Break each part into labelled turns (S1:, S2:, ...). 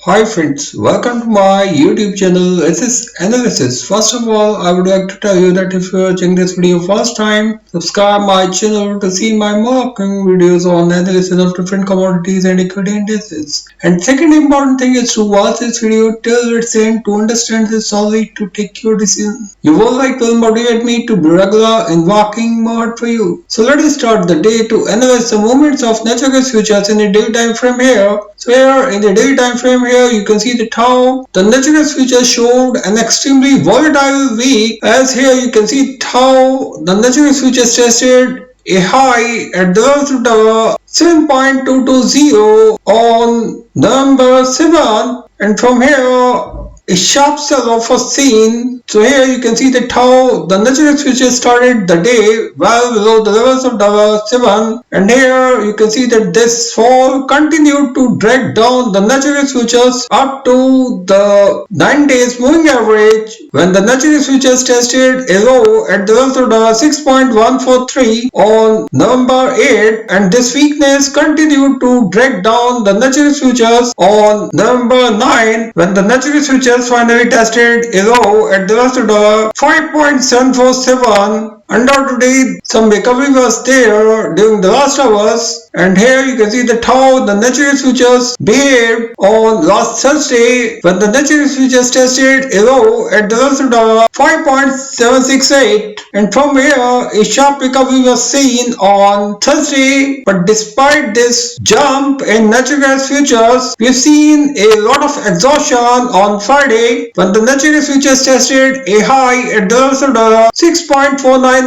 S1: Hi friends, welcome to my YouTube channel SS Analysis. First of all, I would like to tell you that if you are watching this video first time, subscribe my channel to see my more upcoming videos on analysis of different commodities and equity indices. And second important thing is to watch this video till its end to understand this solely to take your decision. Your whole life will motivate me to be regular in working hard for you. So let us start the day to analyze the movements of natural gas futures in the daily time frame here. So here in the daily time frame here you can see the how the natural gas futures showed an extremely volatile week, as here you can see how the natural gas futures tested a high at the level of 7.220 on November 7, and from here a sharp sell-off was seen. So here you can see that how the natural gas futures started the day well below the levels of $7, and here you can see that this fall continued to drag down the natural gas futures up to the 9 days moving average, when the natural gas futures tested a low at the levels of 6.143 on November 8, and this weakness continued to drag down the natural gas futures on November 9, when the natural gas futures finally tested a low at the last $5.747. Undoubtedly, some recovery was there during the last hours, and here you can see that how the natural gas futures behaved on last Thursday, when the natural gas futures tested a low at the last $5.768, and from here a sharp recovery was seen on Thursday. But despite this jump in natural gas futures, we've seen a lot of exhaustion on Friday, when the natural gas futures tested a high at the levels of $6.498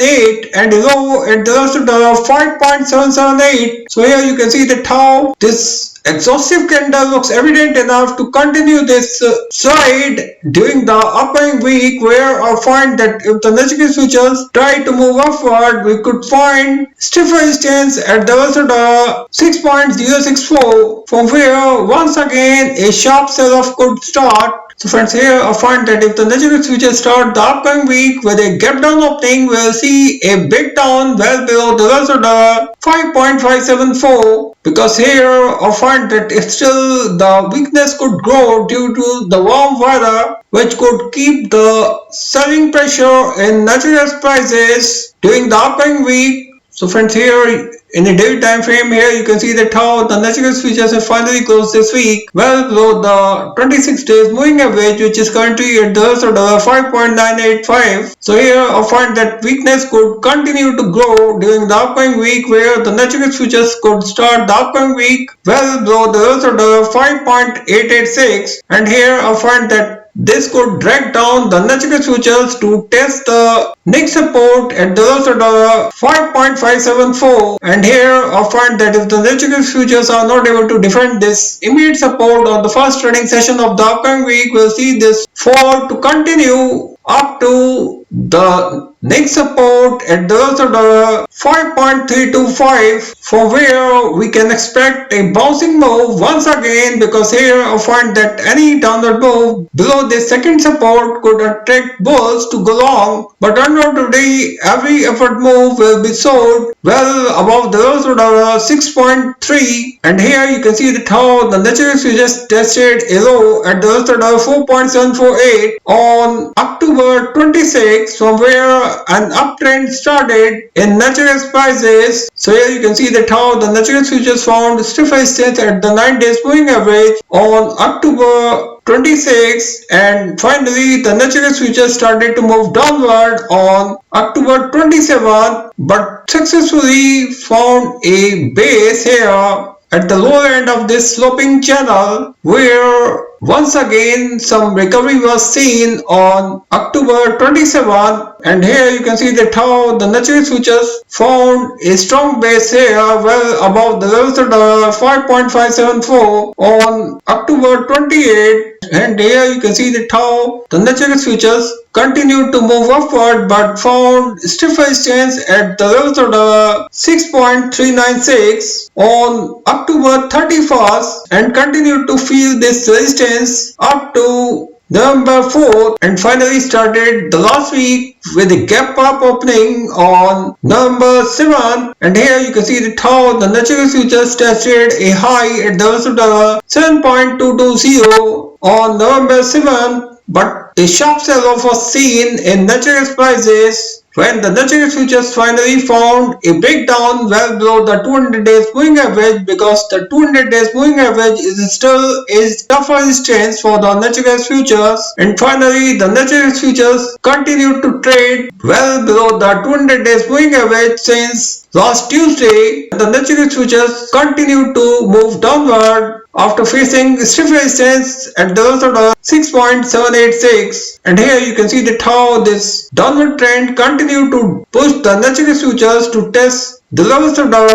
S1: and a low at the levels of $5.778. So here you can see that how this exhaustive candle looks evident enough to continue this slide during the upcoming week, where I find that if the natural gas futures try to move upward, we could find stiff resistance at the levels of 6.064, from where once again a sharp sell-off could start. So friends, here I find that if the natural gas futures start the upcoming week with a gap down opening, we'll see a big down well below the levels of 5.574, because here I find that if still the weakness could grow due to the warm weather, which could keep the selling pressure in natural gas prices during the upcoming week. So friends, here in the daily time frame here you can see that how the natural gas futures have finally closed this week well below the 26 days moving average, which is currently at the sort of 5.985. So here I find that weakness could continue to grow during the upcoming week, where the natural gas futures could start the upcoming week well below the sort of 5.886, and here I find that this could drag down the natural gas futures to test the next support at the levels of $5.574, and here I find that if the natural gas futures are not able to defend this immediate support on the first trading session of the upcoming week, we'll see this fall to continue up to the next support at the levels of 5.325, from where we can expect a bouncing move once again, because here I find that any downward move below this second support could attract bulls to go long. But undoubtedly every upward move will be sold well above the levels of 6.3, and here you can see that how the natural gas futures tested a low at the levels of 4.748 on October 26, from where an uptrend started in natural gas prices. So here you can see that how the natural gas futures found stiff resistance at the 9 days moving average on October 26, and finally the natural gas futures started to move downward on October 27, but successfully found a base here at the lower end of this sloping channel, where once again some recovery was seen on October 27, and here you can see that how the natural gas futures found a strong base here well above the levels of 5.574 on October 28, and here you can see that how the natural gas futures continued to move upward but found stiff resistance at the levels of 6.396 on October 31st, and continued to feel this resistance up to November 4th, and finally started the last week with a gap up opening on November 7th. And here you can see that how the natural futures tested a high at the US $7.220 on November 7th, but a sharp sell-off was seen in natural prices when the natural futures finally found a breakdown well below the 200 days moving average, because the 200 days moving average is still a tough resistance for the natural futures. And finally the natural futures continued to trade well below the 200 days moving average since last Tuesday. The natural futures continued to move downward after facing stiff resistance at the level of 6.786. And here you can see that how this downward trend continued to push the natural futures to test the levels of the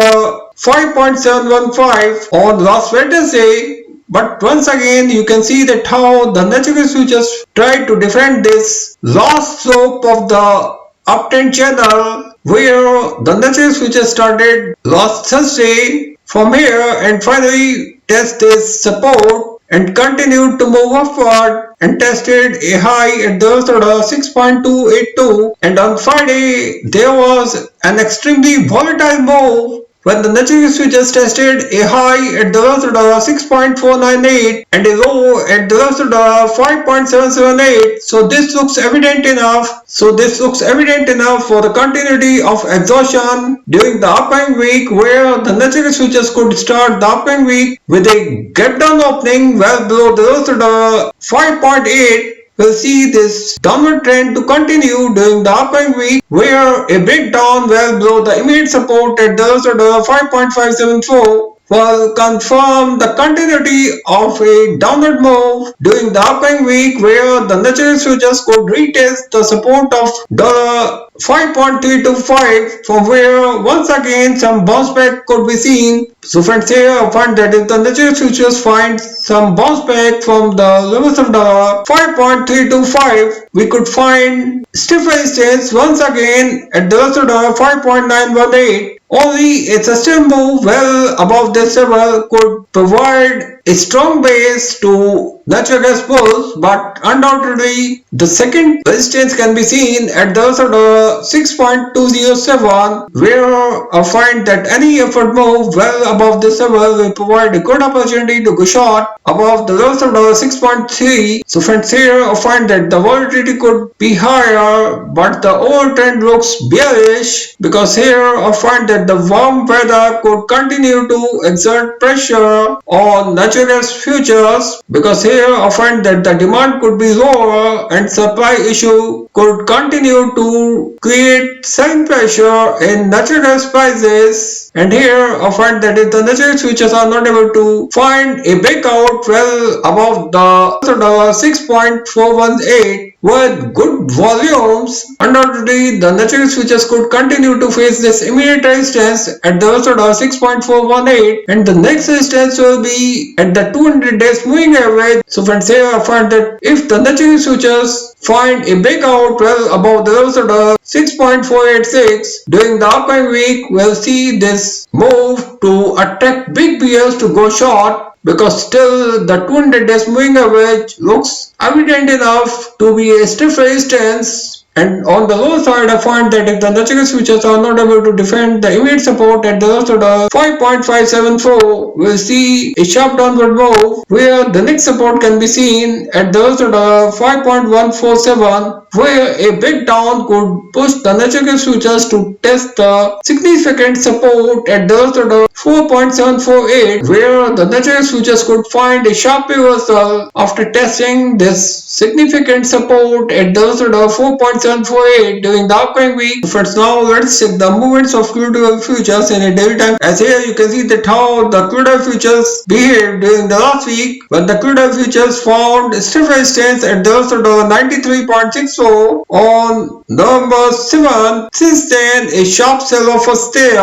S1: 5.715 on last Wednesday. But once again you can see that how the natural futures tried to defend this last slope of the uptrend channel, where the natural futures started last Thursday from here and finally test this support and continued to move upward and tested a high at the sort of 6.282. And on Friday there was an extremely volatile move when the natural futures tested a high at the level of 6.498 and a low at the level of 5.778. So this looks evident enough. For the continuity of exhaustion during the upcoming week, where the natural futures could start the upcoming week with a gap down opening well below the level of 5.8. We'll see this downward trend to continue during the upcoming week, where a breakdown well below the immediate support at the level of 5.574 will confirm the continuity of a downward move during the upcoming week, where the natural futures could retest the support of the 5.325, from where once again some bounce back could be seen. So friends, here I find that if the natural futures find some bounce back from the levels of the 5.325, we could find stiff resistance once again at the levels of the 5.918. Only a sustained move well above this level could provide a strong base to natural gas bulls, but undoubtedly the second resistance can be seen at the sort of 6.207, where I find that any upward move well above this level will provide a good opportunity to go short above the levels of the 6.3. So friends, here I find that the volatility could be higher, but the overall trend looks bearish, because here I find that the warm weather could continue to exert pressure on natural gas futures, because here I find that the demand could be lower and supply issue could continue to create selling pressure in natural gas prices. And here I find that if the natural gas futures are not able to find a breakout well above the 6.418 with good volumes, undoubtedly the natural gas futures could continue to face this immediate resistance at the sort of 6.418, and the next resistance will be at the 200 days moving average. So friends, here I find that if the natural gas futures find a breakout well above the levels of the 6.486 during the upcoming week, we'll see this move to attract big bears to go short, because still the 200 days moving average looks evident enough to be a stiff resistance. And on the lower side, I find that if the natural gas futures are not able to defend the immediate support at the level of 5.574, we'll see a sharp downward move, where the next support can be seen at the level of 5.147, where a breakdown could push the natural gas futures to test the significant support at the level of 4.748, where the natural gas futures could find a sharp reversal after testing this significant support at the level of 4.748 during the upcoming week. Friends, now let's check the movements of crude oil futures in a daily time. As here you can see that how the crude oil futures behaved during the last week, when the crude oil futures found stiff resistance at the level of 93.60 on November 7. Since then, a sharp sell-off was there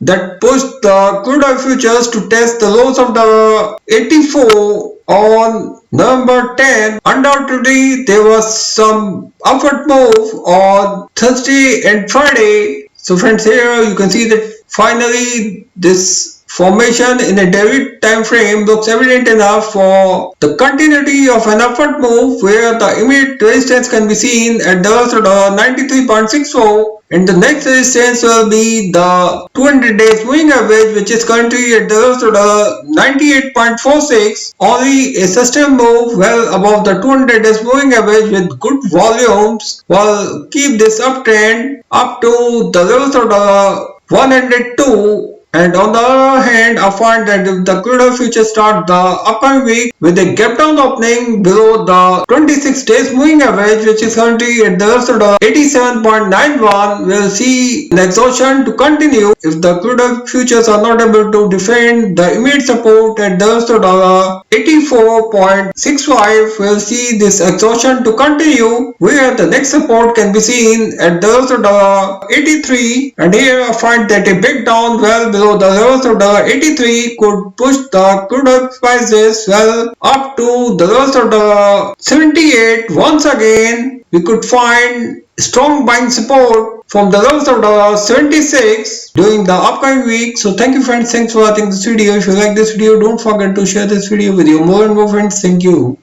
S1: that pushed the crude oil futures to test the lows of the 84 on November 10. Undoubtedly, there was some upward move on Thursday and Friday. So friends, here you can see that finally this formation in a daily time frame looks evident enough for the continuity of an upward move where the immediate resistance can be seen at $93.64, and the next resistance will be the 200 days moving average, which is currently at $98.46. Only a sustained move well above the 200 days moving average with good volumes will keep this uptrend up to the levels of the 102. And on the other hand, I find that if the crude oil futures start the upcoming week with a gap down opening below the 26 days moving average, which is currently at the 87.91, we'll see an exhaustion to continue. If the crude oil futures are not able to defend the immediate support at the 84.65, we'll see this exhaustion to continue, where the next support can be seen at the 83, and here I find that a big down well below the levels of the 83 could push the crude oil prices well up to the levels of the 78. Once again, we could find strong buying support from the levels of the 76 during the upcoming week. So thank you friends, thanks for watching this video. If you like this video, don't forget to share this video with your more and more friends. Thank you.